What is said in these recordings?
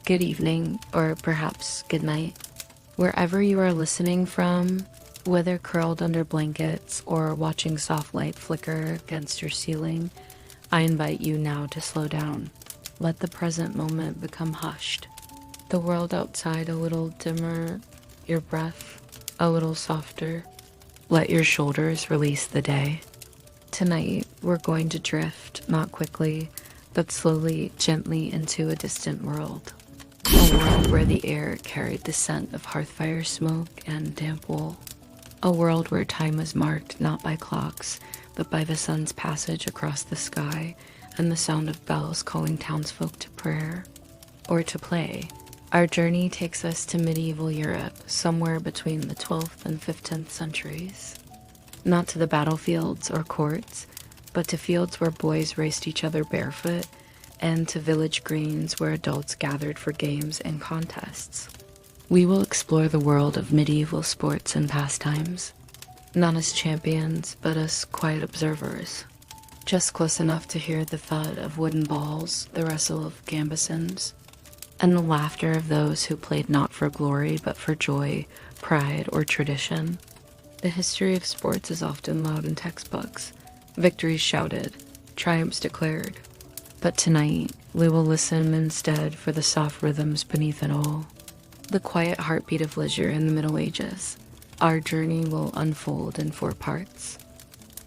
good evening, or perhaps good night. Wherever you are listening from, whether curled under blankets or watching soft light flicker against your ceiling, I invite you now to slow down. Let the present moment become hushed. The world outside a little dimmer, your breath a little softer. Let your shoulders release the day. Tonight, we're going to drift, not quickly, but slowly, gently into a distant world. A world where the air carried the scent of hearthfire smoke and damp wool. A world where time was marked not by clocks, but by the sun's passage across the sky and the sound of bells calling townsfolk to prayer or to play. Our journey takes us to medieval Europe, somewhere between the 12th and 15th centuries. Not to the battlefields or courts, but to fields where boys raced each other barefoot, and to village greens where adults gathered for games and contests. We will explore the world of medieval sports and pastimes, not as champions, but as quiet observers, just close enough to hear the thud of wooden balls, the rustle of gambesons, and the laughter of those who played not for glory, but for joy, pride, or tradition. The history of sports is often loud in textbooks, victories shouted, triumphs declared. But tonight, we will listen instead for the soft rhythms beneath it all. The quiet heartbeat of leisure in the Middle Ages. Our journey will unfold in 4 parts.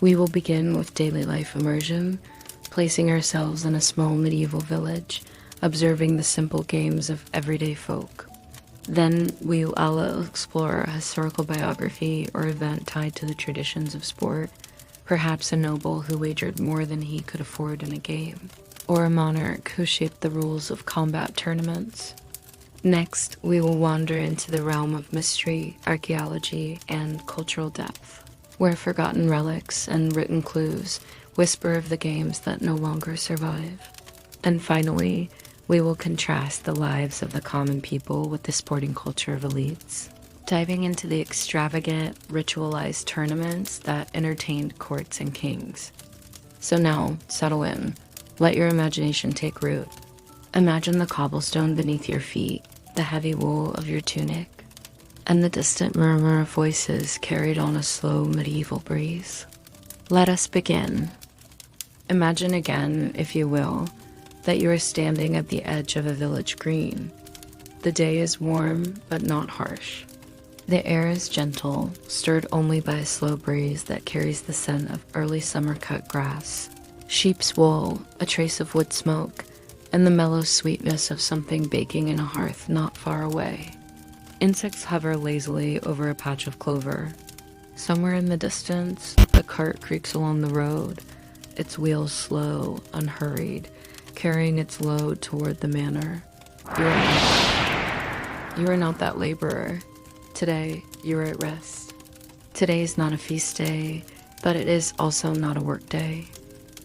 We will begin with daily life immersion, placing ourselves in a small medieval village, observing the simple games of everyday folk. Then we will explore a historical biography or event tied to the traditions of sport, perhaps a noble who wagered more than he could afford in a game, or a monarch who shaped the rules of combat tournaments. Next, we will wander into the realm of mystery, archaeology, and cultural depth, where forgotten relics and written clues whisper of the games that no longer survive. And finally, we will contrast the lives of the common people with the sporting culture of elites, diving into the extravagant, ritualized tournaments that entertained courts and kings. So now, settle in. Let your imagination take root. Imagine the cobblestone beneath your feet, the heavy wool of your tunic, and the distant murmur of voices carried on a slow medieval breeze. Let us begin. Imagine again, if you will, that you are standing at the edge of a village green. The day is warm, but not harsh. The air is gentle, stirred only by a slow breeze that carries the scent of early summer cut grass, sheep's wool, a trace of wood smoke, and the mellow sweetness of something baking in a hearth not far away. Insects hover lazily over a patch of clover. Somewhere in the distance, a cart creaks along the road, its wheels slow, unhurried, carrying its load toward the manor. You are not that laborer. Today, you are at rest. Today is not a feast day, but it is also not a work day.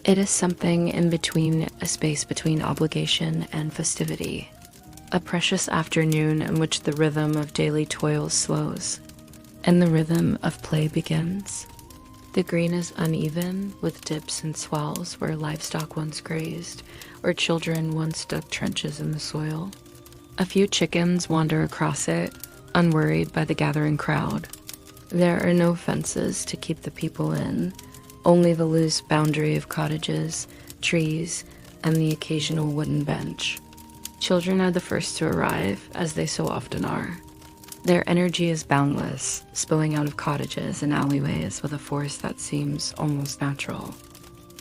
It is something in between, a space between obligation and festivity. A precious afternoon in which the rhythm of daily toil slows, and the rhythm of play begins. The green is uneven, with dips and swells where livestock once grazed, or children once dug trenches in the soil. A few chickens wander across it, unworried by the gathering crowd. There are no fences to keep the people in, only the loose boundary of cottages, trees, and the occasional wooden bench. Children are the first to arrive, as they so often are. Their energy is boundless, spilling out of cottages and alleyways with a force that seems almost natural.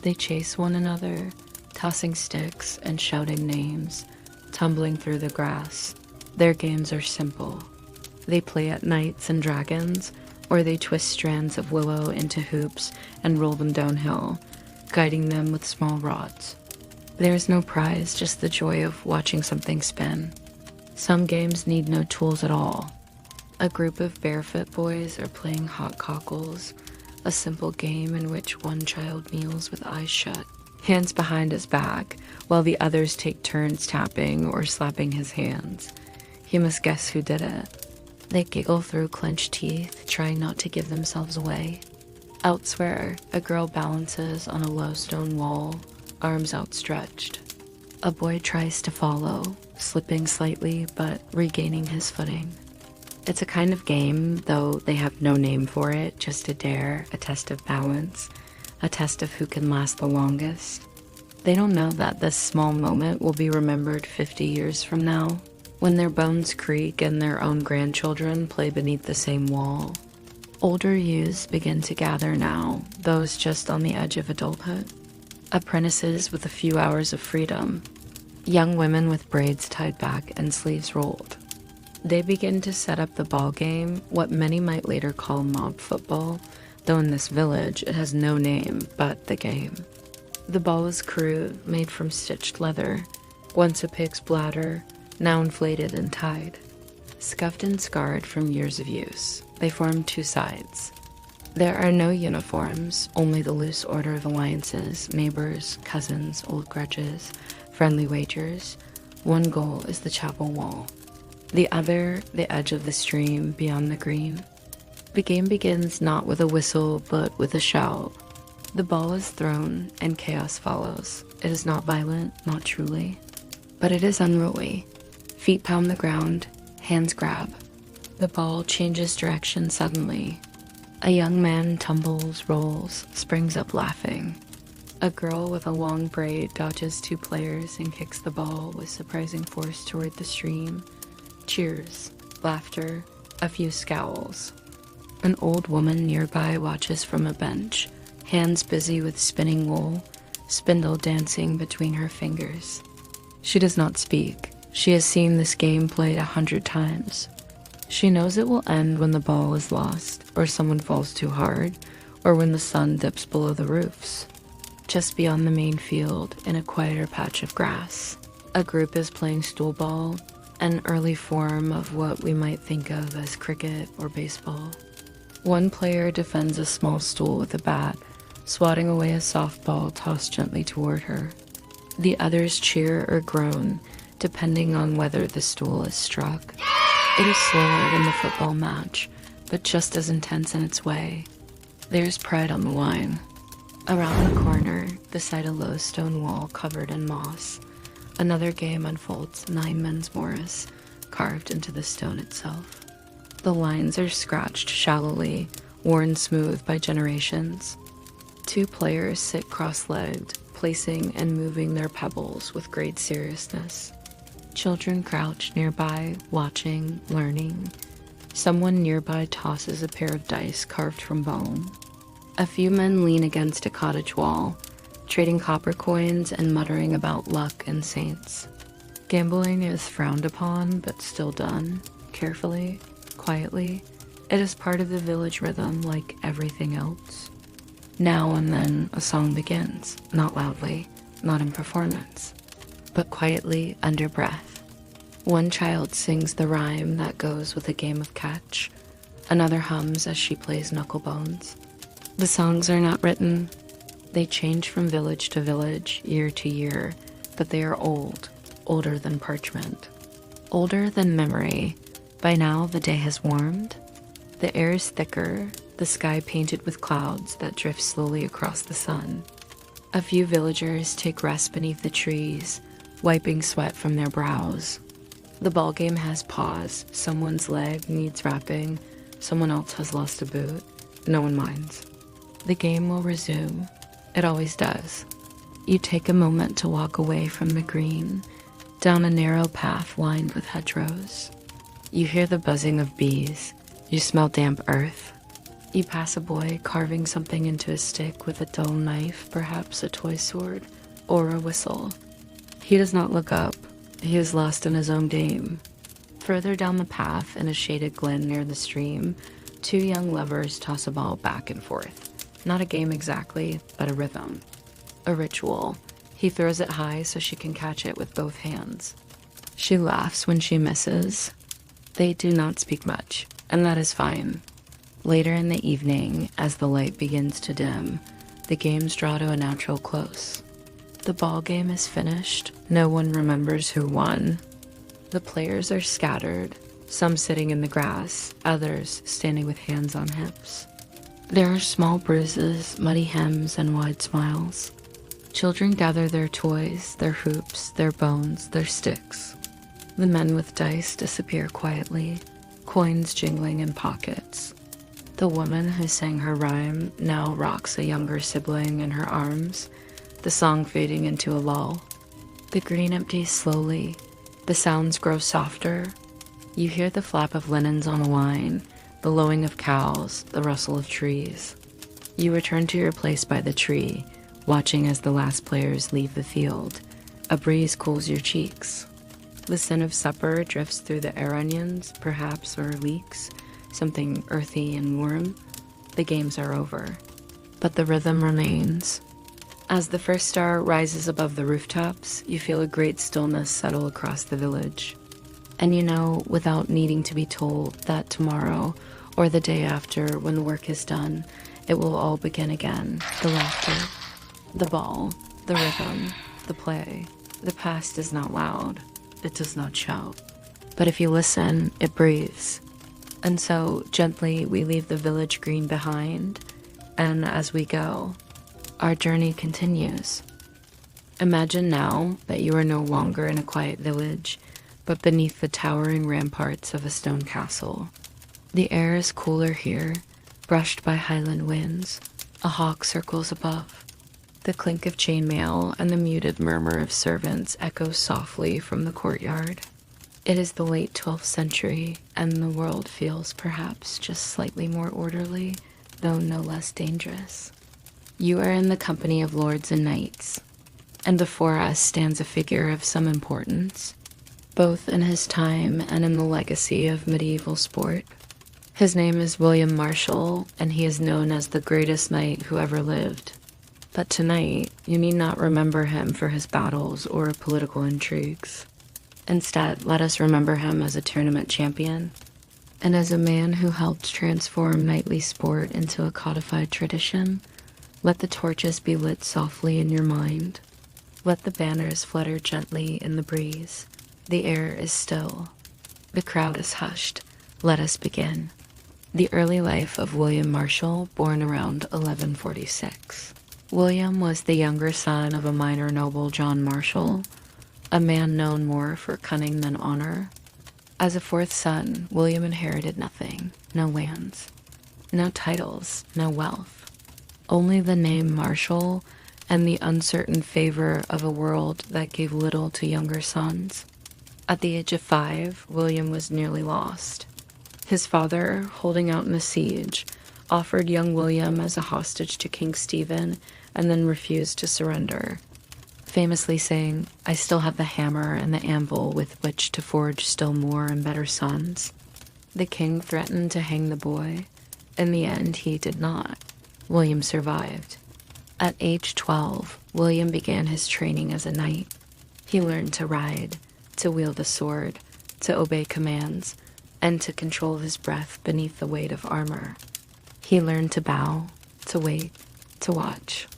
They chase one another, tossing sticks and shouting names, tumbling through the grass. Their games are simple. They play at knights and dragons, or they twist strands of willow into hoops and roll them downhill, guiding them with small rods. There is no prize, just the joy of watching something spin. Some games need no tools at all. A group of barefoot boys are playing hot cockles, a simple game in which one child kneels with eyes shut, hands behind his back, while the others take turns tapping or slapping his hands. He must guess who did it. They giggle through clenched teeth, trying not to give themselves away. Elsewhere, a girl balances on a low stone wall, arms outstretched. A boy tries to follow, slipping slightly but regaining his footing. It's a kind of game, though they have no name for it, just a dare, a test of balance, a test of who can last the longest. They don't know that this small moment will be remembered 50 years from now, when their bones creak and their own grandchildren play beneath the same wall. Older youths begin to gather now, those just on the edge of adulthood. Apprentices with a few hours of freedom. Young women with braids tied back and sleeves rolled. They begin to set up the ball game, what many might later call mob football, though in this village it has no name but the game. The ball is crude, made from stitched leather, once a pig's bladder, now inflated and tied. Scuffed and scarred from years of use, they form two sides. There are no uniforms, only the loose order of alliances, neighbors, cousins, old grudges, friendly wagers. One goal is the chapel wall. The other, the edge of the stream beyond the green. The game begins not with a whistle, but with a shout. The ball is thrown, and chaos follows. It is not violent, not truly, but it is unruly. Feet pound the ground, hands grab. The ball changes direction suddenly. A young man tumbles, rolls, springs up laughing. A girl with a long braid dodges two players and kicks the ball with surprising force toward the stream. Cheers, laughter, a few scowls. An old woman nearby watches from a bench, hands busy with spinning wool, spindle dancing between her fingers. She does not speak. She has seen this game played 100 times. She knows it will end when the ball is lost, or someone falls too hard, or when the sun dips below the roofs. Just beyond the main field, in a quieter patch of grass, a group is playing stool ball, an early form of what we might think of as cricket or baseball. One player defends a small stool with a bat, swatting away a softball tossed gently toward her. The others cheer or groan, depending on whether the stool is struck. It is slower than the football match, but just as intense in its way. There's pride on the line. Around the corner, beside a low stone wall covered in moss, another game unfolds, 9 men's Morris, carved into the stone itself. The lines are scratched shallowly, worn smooth by generations. 2 players sit cross-legged, placing and moving their pebbles with great seriousness. Children crouch nearby, watching, learning. Someone nearby tosses a pair of dice carved from bone. A few men lean against a cottage wall, trading copper coins and muttering about luck and saints. Gambling is frowned upon, but still done, carefully, quietly. It is part of the village rhythm like everything else. Now and then a song begins, not loudly, not in performance, but quietly under breath. One child sings the rhyme that goes with a game of catch. Another hums as she plays knucklebones. The songs are not written. They change from village to village, year to year, but they are old, older than parchment, older than memory. By now the day has warmed. The air is thicker, the sky painted with clouds that drift slowly across the sun. A few villagers take rest beneath the trees, wiping sweat from their brows. The ball game has paused. Someone's leg needs wrapping. Someone else has lost a boot. No one minds. The game will resume. It always does. You take a moment to walk away from the green, down a narrow path lined with hedgerows. You hear the buzzing of bees. You smell damp earth. You pass a boy carving something into a stick with a dull knife, perhaps a toy sword, or a whistle. He does not look up. He is lost in his own game. Further down the path, in a shaded glen near the stream, 2 young lovers toss a ball back and forth. Not a game exactly, but a rhythm. A ritual. He throws it high so she can catch it with both hands. She laughs when she misses. They do not speak much, and that is fine. Later in the evening, as the light begins to dim, the games draw to a natural close. The ball game is finished. No one remembers who won. The players are scattered, some sitting in the grass, others standing with hands on hips. There are small bruises, muddy hems, and wide smiles. Children gather their toys, their hoops, their bones, their sticks. The men with dice disappear quietly, coins jingling in pockets. The woman who sang her rhyme now rocks a younger sibling in her arms, the song fading into a lull. The green empties slowly. The sounds grow softer. You hear the flap of linens on a line, the lowing of cows, the rustle of trees. You return to your place by the tree, watching as the last players leave the field. A breeze cools your cheeks. The scent of supper drifts through the air onions, perhaps, or leeks, something earthy and warm. The games are over, but the rhythm remains. As the first star rises above the rooftops, you feel a great stillness settle across the village. And you know, without needing to be told, that tomorrow, or the day after, when the work is done, it will all begin again. The laughter, the ball, the rhythm, the play. The past is not loud. It does not shout. But if you listen, it breathes. And so, gently, we leave the village green behind, and as we go, our journey continues. Imagine now that you are no longer in a quiet village, but beneath the towering ramparts of a stone castle. The air is cooler here, brushed by highland winds. A hawk circles above. The clink of chainmail and the muted murmur of servants echo softly from the courtyard. It is the late 12th century, and the world feels perhaps just slightly more orderly, though no less dangerous. You are in the company of lords and knights, and before us stands a figure of some importance, both in his time and in the legacy of medieval sport. His name is William Marshall, and he is known as the greatest knight who ever lived. But tonight, you need not remember him for his battles or political intrigues. Instead, let us remember him as a tournament champion, and as a man who helped transform knightly sport into a codified tradition. Let the torches be lit softly in your mind. Let the banners flutter gently in the breeze. The air is still. The crowd is hushed. Let us begin. The early life of William Marshall, born around 1146. William was the younger son of a minor noble, John Marshall, a man known more for cunning than honor. As a fourth son, William inherited nothing, no lands, no titles, no wealth, only the name Marshall and the uncertain favor of a world that gave little to younger sons. At the age of 5, William was nearly lost. His father, holding out in a siege, offered young William as a hostage to King Stephen and then refused to surrender, famously saying, "I still have the hammer and the anvil with which to forge still more and better sons." The king threatened to hang the boy. In the end, he did not. William survived. At age 12, William began his training as a knight. He learned to ride, to wield a sword, to obey commands, and to control his breath beneath the weight of armor. He learned to bow, to wait, to watch.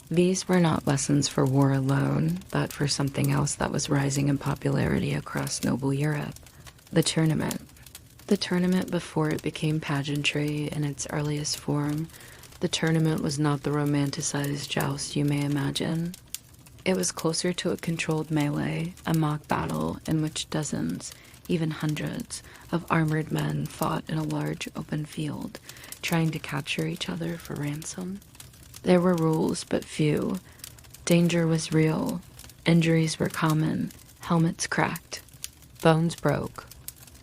These were not lessons for war alone, but for something else that was rising in popularity across noble Europe: the tournament. The tournament before it became pageantry in its earliest form. The tournament was not the romanticized joust you may imagine. It was closer to a controlled melee, a mock battle in which dozens, even hundreds, of armored men fought in a large open field, trying to capture each other for ransom. There were rules, but few. Danger was real. Injuries were common. Helmets cracked. Bones broke.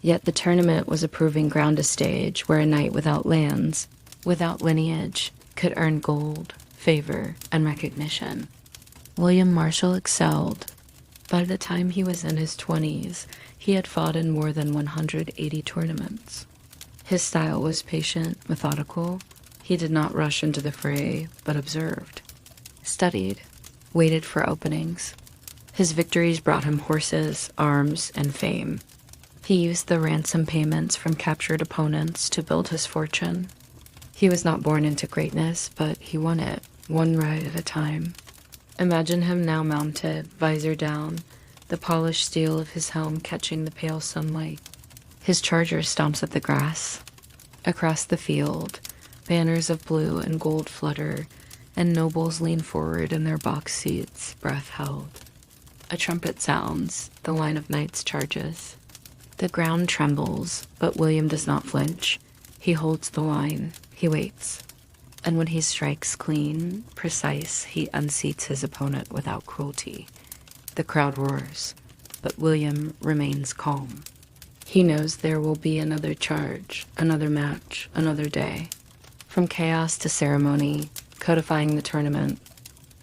Yet the tournament was a proving ground, a stage where a knight without lands, without lineage, could earn gold, favor, and recognition. William Marshall excelled. By the time he was in his 20s, he had fought in more than 180 tournaments. His style was patient, methodical. He did not rush into the fray, but observed, studied, waited for openings. His victories brought him horses, arms, and fame. He used the ransom payments from captured opponents to build his fortune. He was not born into greatness, but he won it, one ride at a time. Imagine him now mounted, visor down, the polished steel of his helm catching the pale sunlight. His charger stomps at the grass. Across the field, banners of blue and gold flutter, and nobles lean forward in their box seats, breath held. A trumpet sounds, the line of knights charges. The ground trembles, but William does not flinch. He holds the line, he waits. And when he strikes clean, precise, he unseats his opponent without cruelty. The crowd roars, but William remains calm. He knows there will be another charge, another match, another day. From chaos to ceremony, codifying the tournament.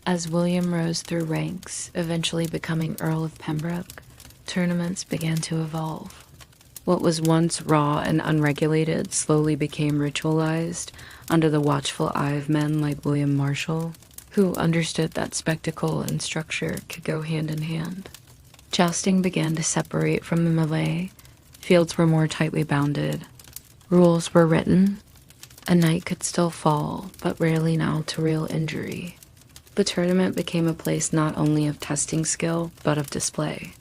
As William rose through ranks, eventually becoming Earl of Pembroke, tournaments began to evolve. What was once raw and unregulated slowly became ritualized under the watchful eye of men like William Marshall, who understood that spectacle and structure could go hand in hand. Jousting began to separate from the melee. Fields were more tightly bounded. Rules were written. A knight could still fall, but rarely now to real injury. The tournament became a place not only of testing skill, but of display.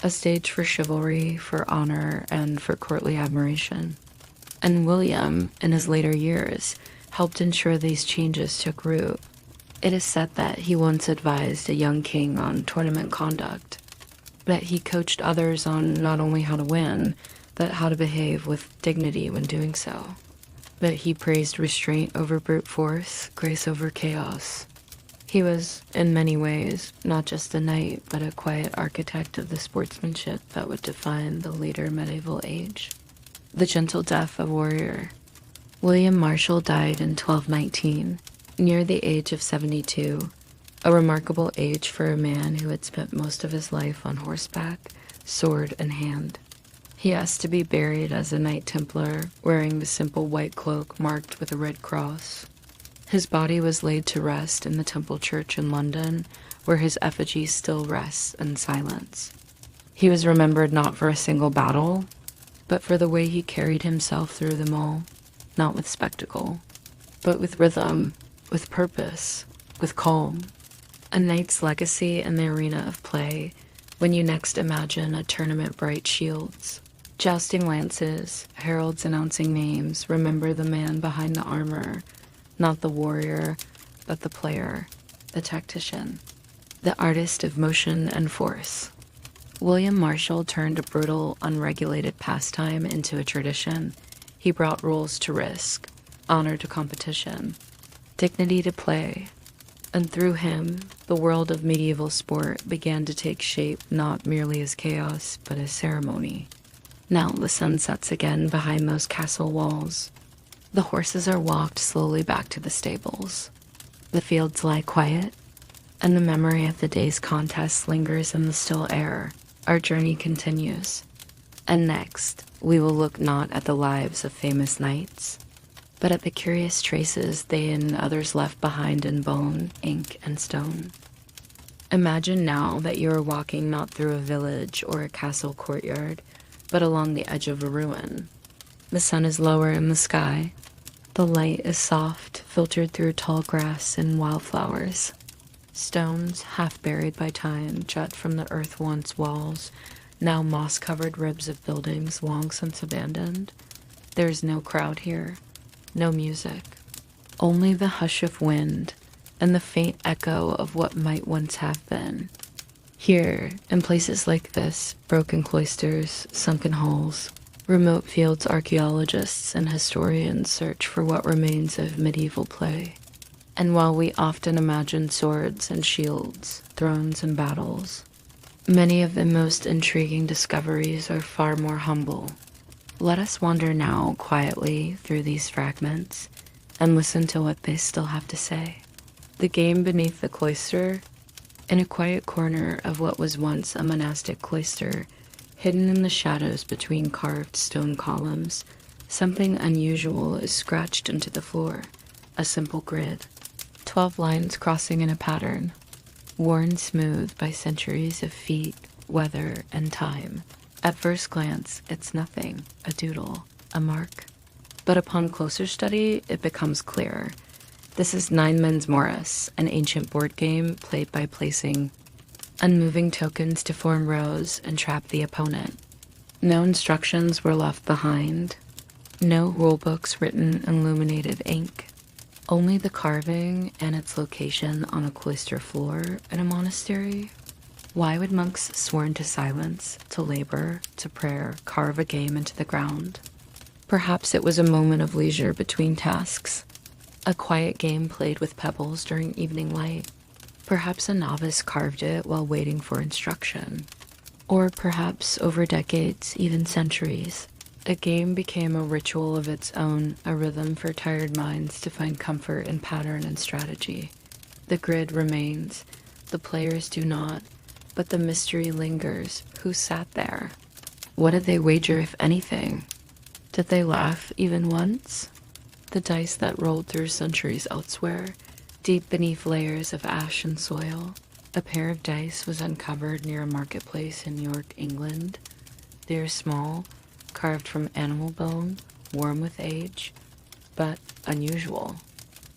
A stage for chivalry, for honor, and for courtly admiration. And William, in his later years, helped ensure these changes took root. It is said that he once advised a young king on tournament conduct, that he coached others on not only how to win, but how to behave with dignity when doing so. That he praised restraint over brute force, grace over chaos. He was, in many ways, not just a knight, but a quiet architect of the sportsmanship that would define the later medieval age. The gentle death of warrior. William Marshall died in 1219, near the age of 72, a remarkable age for a man who had spent most of his life on horseback, sword in hand. He asked to be buried as a Knight Templar, wearing the simple white cloak marked with a red cross. His body was laid to rest in the Temple Church in London, where his effigy still rests in silence. He was remembered not for a single battle, but for the way he carried himself through them all, not with spectacle, but with rhythm, with purpose, with calm. A knight's legacy in the arena of play, when you next imagine a tournament bright shields. Jousting lances, heralds announcing names, remember the man behind the armor, not the warrior, but the player, the tactician, the artist of motion and force. William Marshall turned a brutal, unregulated pastime into a tradition. He brought rules to risk, honor to competition, dignity to play, and through him, the world of medieval sport began to take shape not merely as chaos, but as ceremony. Now the sun sets again behind those castle walls. The horses are walked slowly back to the stables. The fields lie quiet, and the memory of the day's contest lingers in the still air. Our journey continues. And next, we will look not at the lives of famous knights, but at the curious traces they and others left behind in bone, ink, and stone. Imagine now that you are walking not through a village or a castle courtyard, but along the edge of a ruin. The sun is lower in the sky. The light is soft, filtered through tall grass and wildflowers. Stones, half buried by time, jut from the earth once walls, now moss-covered ribs of buildings long since abandoned. There is no crowd here, no music, only the hush of wind and the faint echo of what might once have been. Here, in places like this, broken cloisters, sunken halls, remote fields archaeologists and historians search for what remains of medieval play. And while we often imagine swords and shields, thrones and battles, many of the most intriguing discoveries are far more humble. Let us wander now quietly through these fragments and listen to what they still have to say. The game beneath the cloister, in a quiet corner of what was once a monastic cloister, hidden in the shadows between carved stone columns, something unusual is scratched into the floor, a simple grid. 12 lines crossing in a pattern, worn smooth by centuries of feet, weather, and time. At first glance, it's nothing, a doodle, a mark. But upon closer study, it becomes clear. This is Nine Men's Morris, an ancient board game played by placing unmoving tokens to form rows and trap the opponent. No instructions were left behind. No rulebooks written in illuminated ink. Only the carving and its location on a cloister floor in a monastery. Why would monks sworn to silence, to labor, to prayer, carve a game into the ground? Perhaps it was a moment of leisure between tasks, a quiet game played with pebbles during evening light. Perhaps a novice carved it while waiting for instruction. Or perhaps over decades, even centuries, a game became a ritual of its own, a rhythm for tired minds to find comfort in pattern and strategy. The grid remains, the players do not, but the mystery lingers. Who sat there? What did they wager, if anything? Did they laugh even once? The dice that rolled through centuries elsewhere, deep beneath layers of ash and soil. A pair of dice was uncovered near a marketplace in York, England. They are small, carved from animal bone, worn with age, but unusual.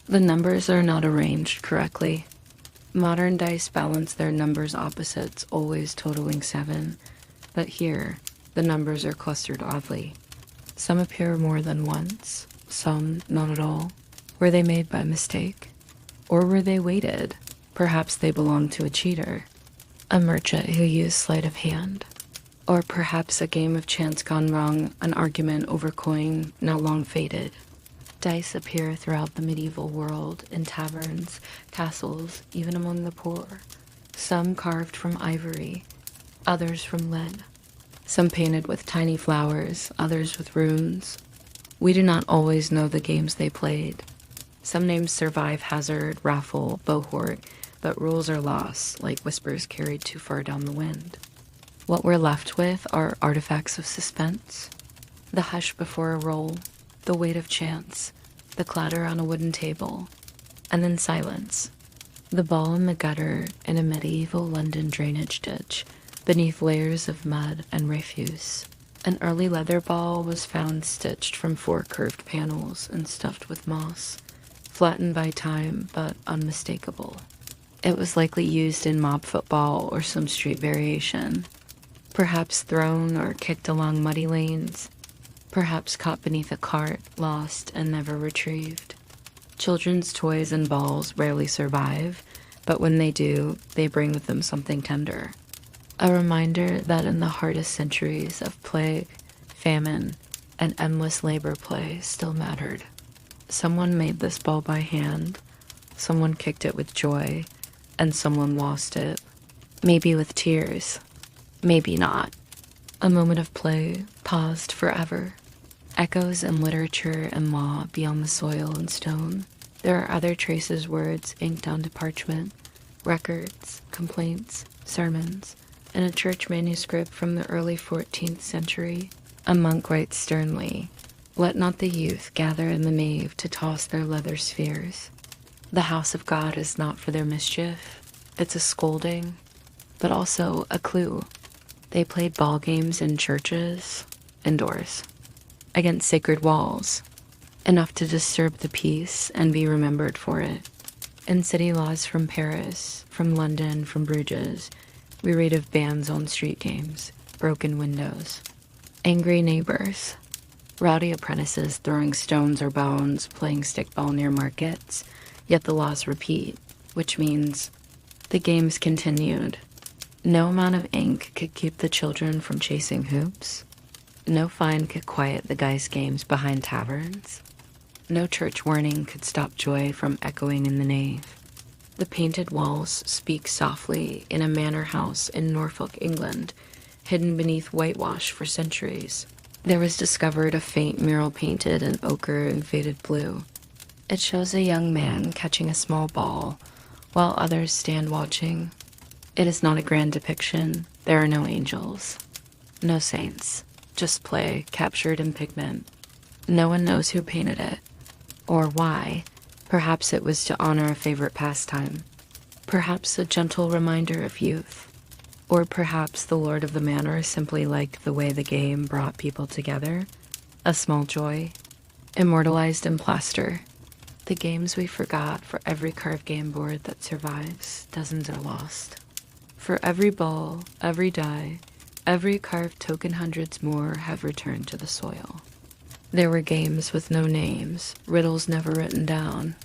The numbers are not arranged correctly. Modern dice balance their numbers opposites, always totaling 7, but here, the numbers are clustered oddly. Some appear more than once, some not at all. Were they made by mistake? Or were they weighted? Perhaps they belonged to a cheater, a merchant who used sleight of hand. Or perhaps a game of chance gone wrong, an argument over coin now long faded. Dice appear throughout the medieval world, in taverns, castles, even among the poor. Some carved from ivory, others from lead. Some painted with tiny flowers, others with runes. We do not always know the games they played. Some names survive Hazard, Raffle, Bohort, but rules are lost, like whispers carried too far down the wind. What we're left with are artifacts of suspense. The hush before a roll, the weight of chance, the clatter on a wooden table, and then silence. The ball in the gutter in a medieval London drainage ditch, beneath layers of mud and refuse. An early leather ball was found stitched from 4 curved panels and stuffed with moss, flattened by time but unmistakable. It was likely used in mob football or some street variation, perhaps thrown or kicked along muddy lanes, perhaps caught beneath a cart, lost and never retrieved. Children's toys and balls rarely survive, but when they do, they bring with them something tender. A reminder that in the hardest centuries of plague, famine, and endless labor play still mattered. Someone made this ball by hand, someone kicked it with joy, and someone lost it. Maybe with tears, maybe not. A moment of play, paused forever. Echoes in literature and law beyond the soil and stone. There are other traces, words inked onto parchment, records, complaints, sermons. In a church manuscript from the early 14th century, a monk writes sternly, "Let not the youth gather in the nave to toss their leather spheres. The house of God is not for their mischief. It's a scolding, but also a clue." They played ball games in churches, indoors, against sacred walls, enough to disturb the peace and be remembered for it. In city laws from Paris, from London, from Bruges, we read of bans on street games, broken windows, angry neighbors, rowdy apprentices throwing stones or bones, playing stickball near markets, yet the laws repeat, which means the games continued. No amount of ink could keep the children from chasing hoops. No fine could quiet the dice games behind taverns. No church warning could stop joy from echoing in the nave. The painted walls speak softly in a manor house in Norfolk, England, hidden beneath whitewash for centuries. There was discovered a faint mural painted in ochre and faded blue. It shows a young man catching a small ball, while others stand watching. It is not a grand depiction. There are no angels, no saints, just play captured in pigment. No one knows who painted it, or why. Perhaps it was to honor a favorite pastime. Perhaps a gentle reminder of youth. Or perhaps the lord of the manor simply liked the way the game brought people together. A small joy, immortalized in plaster. The games we forgot, for every carved game board that survives, dozens are lost. For every ball, every die, every carved token, hundreds more have returned to the soil. There were games with no names, riddles never written down,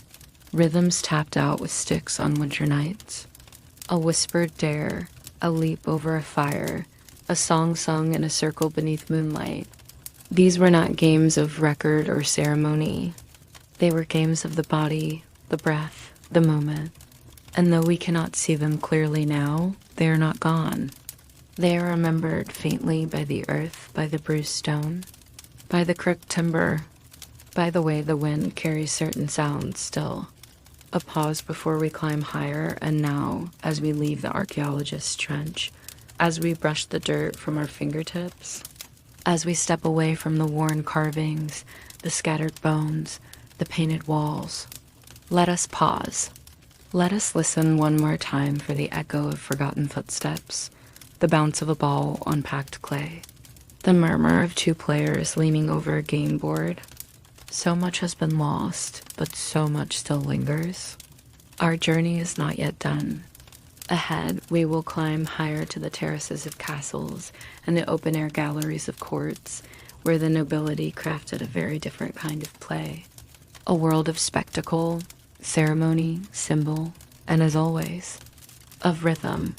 rhythms tapped out with sticks on winter nights. A whispered dare, a leap over a fire, a song sung in a circle beneath moonlight. These were not games of record or ceremony. They were games of the body, the breath, the moment. And though we cannot see them clearly now, they are not gone. They are remembered faintly by the earth, by the bruised stone, by the crooked timber, by the way the wind carries certain sounds still. A pause before we climb higher, and now, as we leave the archaeologist's trench, as we brush the dirt from our fingertips, as we step away from the worn carvings, the scattered bones, the painted walls, let us pause. Let us listen one more time for the echo of forgotten footsteps, the bounce of a ball on packed clay, the murmur of two players leaning over a game board. So much has been lost, but so much still lingers. Our journey is not yet done. Ahead, we will climb higher to the terraces of castles and the open-air galleries of courts, where the nobility crafted a very different kind of play. A world of spectacle, ceremony, symbol, and as always, of rhythm.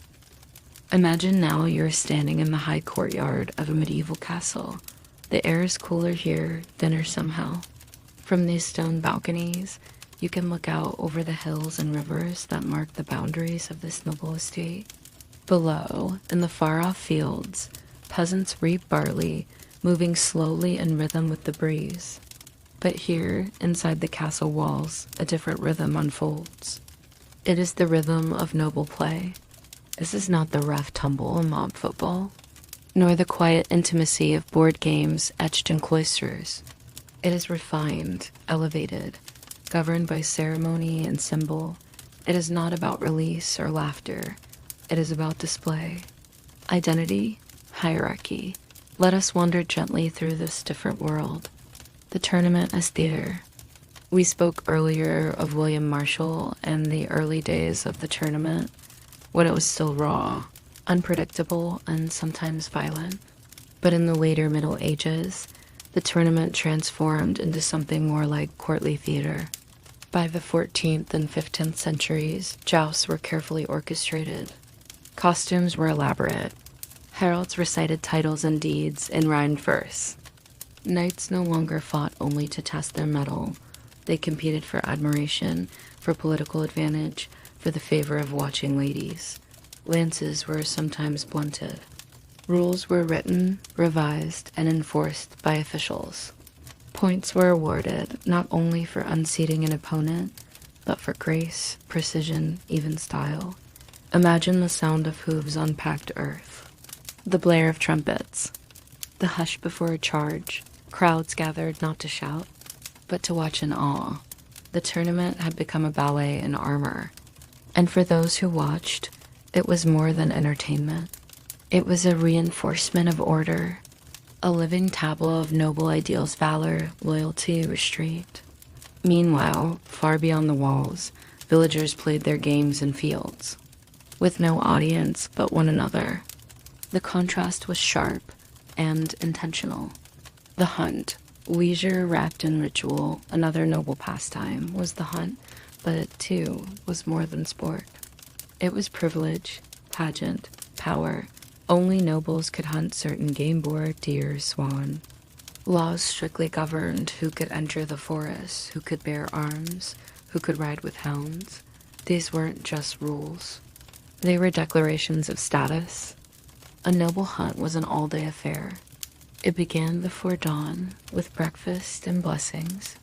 Imagine now you're standing in the high courtyard of a medieval castle. The air is cooler here, thinner somehow. From these stone balconies, you can look out over the hills and rivers that mark the boundaries of this noble estate. Below, in the far-off fields, peasants reap barley, moving slowly in rhythm with the breeze. But here, inside the castle walls, a different rhythm unfolds. It is the rhythm of noble play. This is not the rough tumble of mob football, nor the quiet intimacy of board games etched in cloisters. It is refined, elevated, governed by ceremony and symbol. It is not about release or laughter. It is about display, identity, hierarchy. Let us wander gently through this different world. The tournament as theater. We spoke earlier of William Marshall and the early days of the tournament, when it was still raw, unpredictable, and sometimes violent. But in the later Middle Ages, the tournament transformed into something more like courtly theater. By the 14th and 15th centuries, jousts were carefully orchestrated. Costumes were elaborate. Heralds recited titles and deeds in rhymed verse. Knights no longer fought only to test their mettle. They competed for admiration, for political advantage, for the favor of watching ladies. Lances were sometimes blunted. Rules were written, revised, and enforced by officials. Points were awarded not only for unseating an opponent, but for grace, precision, even style. Imagine the sound of hooves on packed earth, the blare of trumpets, the hush before a charge. Crowds gathered not to shout, but to watch in awe. The tournament had become a ballet in armor, and for those who watched, it was more than entertainment. It was a reinforcement of order, a living tableau of noble ideals, valor, loyalty, restraint. Meanwhile, far beyond the walls, villagers played their games in fields, with no audience but one another. The contrast was sharp and intentional. The hunt, leisure wrapped in ritual, another noble pastime, was the hunt, but it too was more than sport. It was privilege, pageant, power. Only nobles could hunt certain game boar, deer, swan. Laws strictly governed who could enter the forest, who could bear arms, who could ride with hounds. These weren't just rules. They were declarations of status. A noble hunt was an all-day affair. It began before dawn, with breakfast and blessings.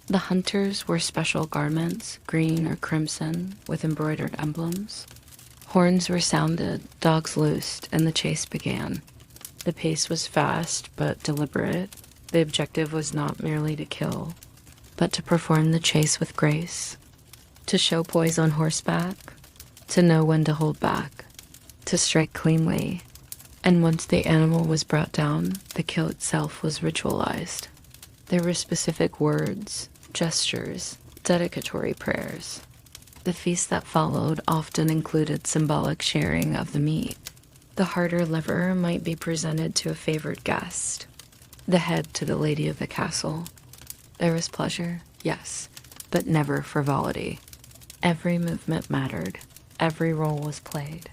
The hunters wore special garments, green or crimson, with embroidered emblems. Horns were sounded, dogs loosed, and the chase began. The pace was fast, but deliberate. The objective was not merely to kill, but to perform the chase with grace, to show poise on horseback, to know when to hold back, to strike cleanly. And once the animal was brought down, the kill itself was ritualized. There were specific words, gestures, dedicatory prayers. The feast that followed often included symbolic sharing of the meat. The harder liver might be presented to a favored guest, the head to the lady of the castle. There was pleasure, yes, but never frivolity. Every movement mattered. Every role was played.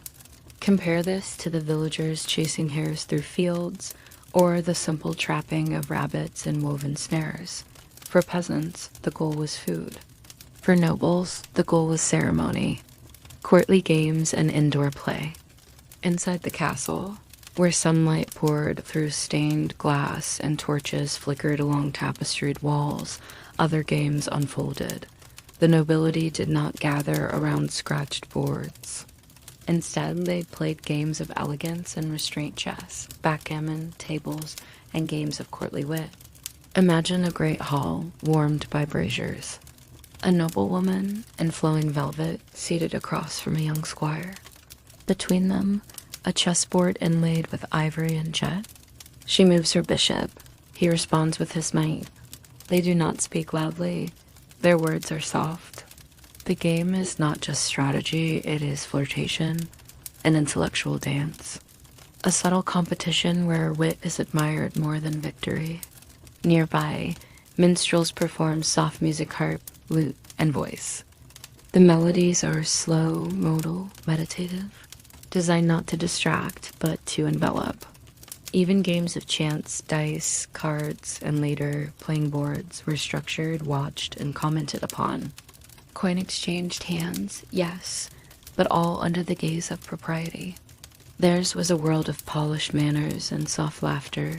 Compare this to the villagers chasing hares through fields, or the simple trapping of rabbits in woven snares. For peasants, the goal was food. For nobles, the goal was ceremony, courtly games, and indoor play. Inside the castle, where sunlight poured through stained glass and torches flickered along tapestried walls, other games unfolded. The nobility did not gather around scratched boards. Instead, they played games of elegance and restraint chess, backgammon, tables, and games of courtly wit. Imagine a great hall warmed by braziers. A noblewoman in flowing velvet seated across from a young squire. Between them, a chessboard inlaid with ivory and jet. She moves her bishop. He responds with his knight. They do not speak loudly. Their words are soft. The game is not just strategy, it is flirtation, an intellectual dance. A subtle competition where wit is admired more than victory. Nearby, minstrels perform soft music, harp, lute, and voice. The melodies are slow, modal, meditative, designed not to distract, but to envelop. Even games of chance, dice, cards, and later playing boards were structured, watched, and commented upon. Coin exchanged hands, yes, but all under the gaze of propriety. Theirs was a world of polished manners and soft laughter,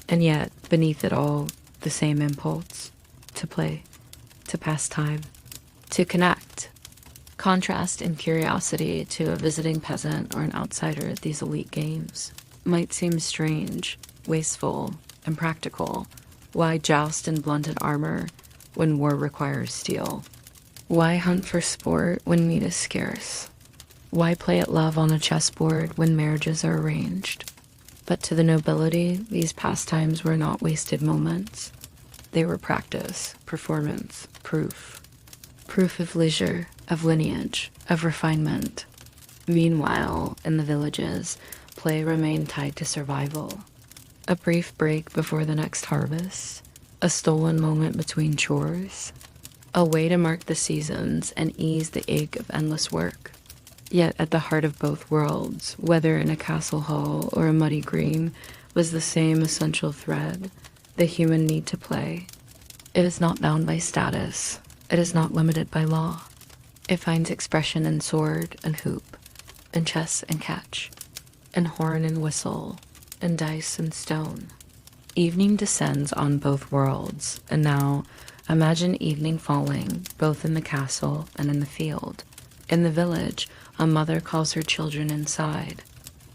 and yet, beneath it all, the same impulse: to play, to pass time, to connect. Contrast in curiosity to a visiting peasant or an outsider at these elite games might seem strange, wasteful, impractical. Why joust in blunted armor when war requires steel? Why hunt for sport when meat is scarce? Why play at love on a chessboard when marriages are arranged? But to the nobility, these pastimes were not wasted moments. They were practice, performance, proof. Proof of leisure, of lineage, of refinement. Meanwhile, in the villages, play remained tied to survival. A brief break before the next harvest, a stolen moment between chores, a way to mark the seasons and ease the ache of endless work. Yet at the heart of both worlds, whether in a castle hall or a muddy green, was the same essential thread: the human need to play. It is not bound by status. It is not limited by law. It finds expression in sword and hoop, in chess and catch, in horn and whistle, in dice and stone. Evening descends on both worlds, and now imagine evening falling both in the castle and in the field. In the village, a mother calls her children inside.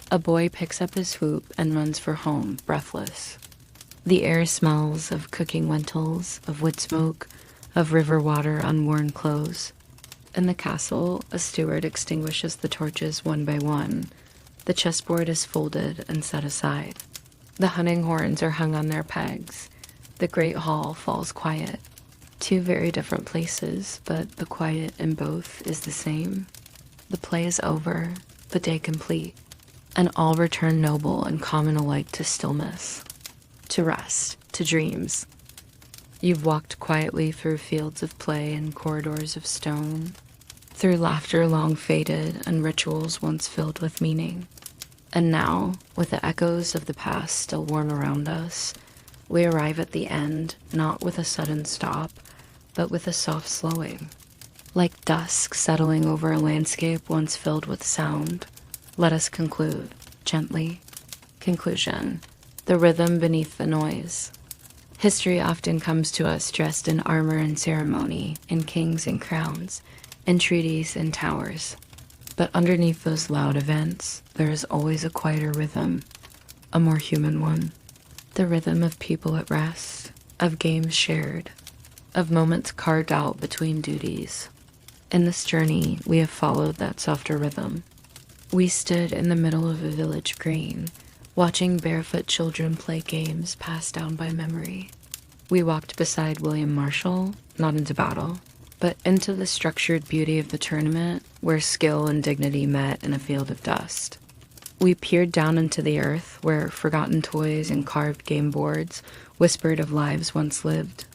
A boy picks up his hoop and runs for home, breathless. The air smells of cooking lentils, of wood smoke, of river water on worn clothes. In the castle, a steward extinguishes the torches one by one. The chessboard is folded and set aside. The hunting horns are hung on their pegs. The great hall falls quiet. Two very different places, but the quiet in both is the same. The play is over, the day complete, and all return noble and common alike to stillness, to rest, to dreams. You've walked quietly through fields of play and corridors of stone, through laughter long faded and rituals once filled with meaning. And now, with the echoes of the past still warm around us, we arrive at the end, not with a sudden stop, but with a soft slowing. Like dusk settling over a landscape once filled with sound, let us conclude, gently. Conclusion: the rhythm beneath the noise. History often comes to us dressed in armor and ceremony, in kings and crowns, in treaties and towers. But underneath those loud events, there is always a quieter rhythm, a more human one. The rhythm of people at rest, of games shared, of moments carved out between duties. In this journey, we have followed that softer rhythm. We stood in the middle of a village green, watching barefoot children play games passed down by memory. We walked beside William Marshall, not into battle, but into the structured beauty of the tournament, where skill and dignity met in a field of dust. We peered down into the earth, where forgotten toys and carved game boards whispered of lives once lived.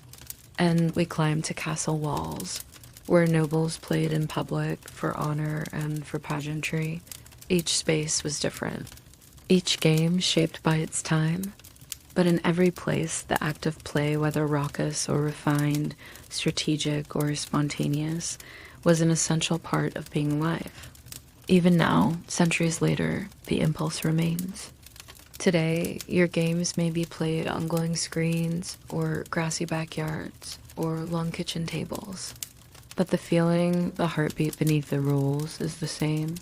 And we climbed to castle walls, where nobles played in public for honor and for pageantry, Each space was different, each game shaped by its time. But in every place, the act of play, whether raucous or refined, strategic or spontaneous, was an essential part of being alive. Even now, centuries later, the impulse remains. Today, your games may be played on glowing screens, or grassy backyards, or long kitchen tables. But the feeling, the heartbeat beneath the rules is the same.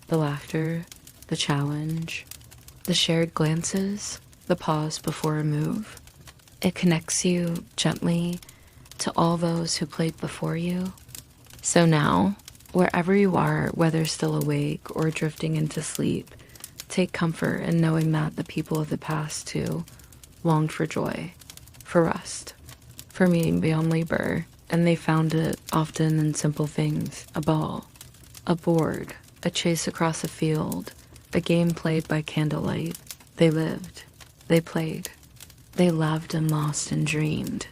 The laughter, the challenge, the shared glances, the pause before a move. It connects you gently to all those who played before you. So now, wherever you are, whether still awake or drifting into sleep, take comfort in knowing that the people of the past too longed for joy, for rest, for meeting beyond labor, and they found it often in simple things: a ball, a board, a chase across a field, a game played by candlelight. They lived, they played, they loved and lost and dreamed.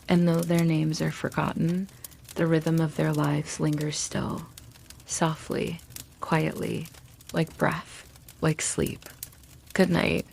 And though their names are forgotten, the rhythm of their lives lingers still, softly, quietly, like breath, like sleep. Good night.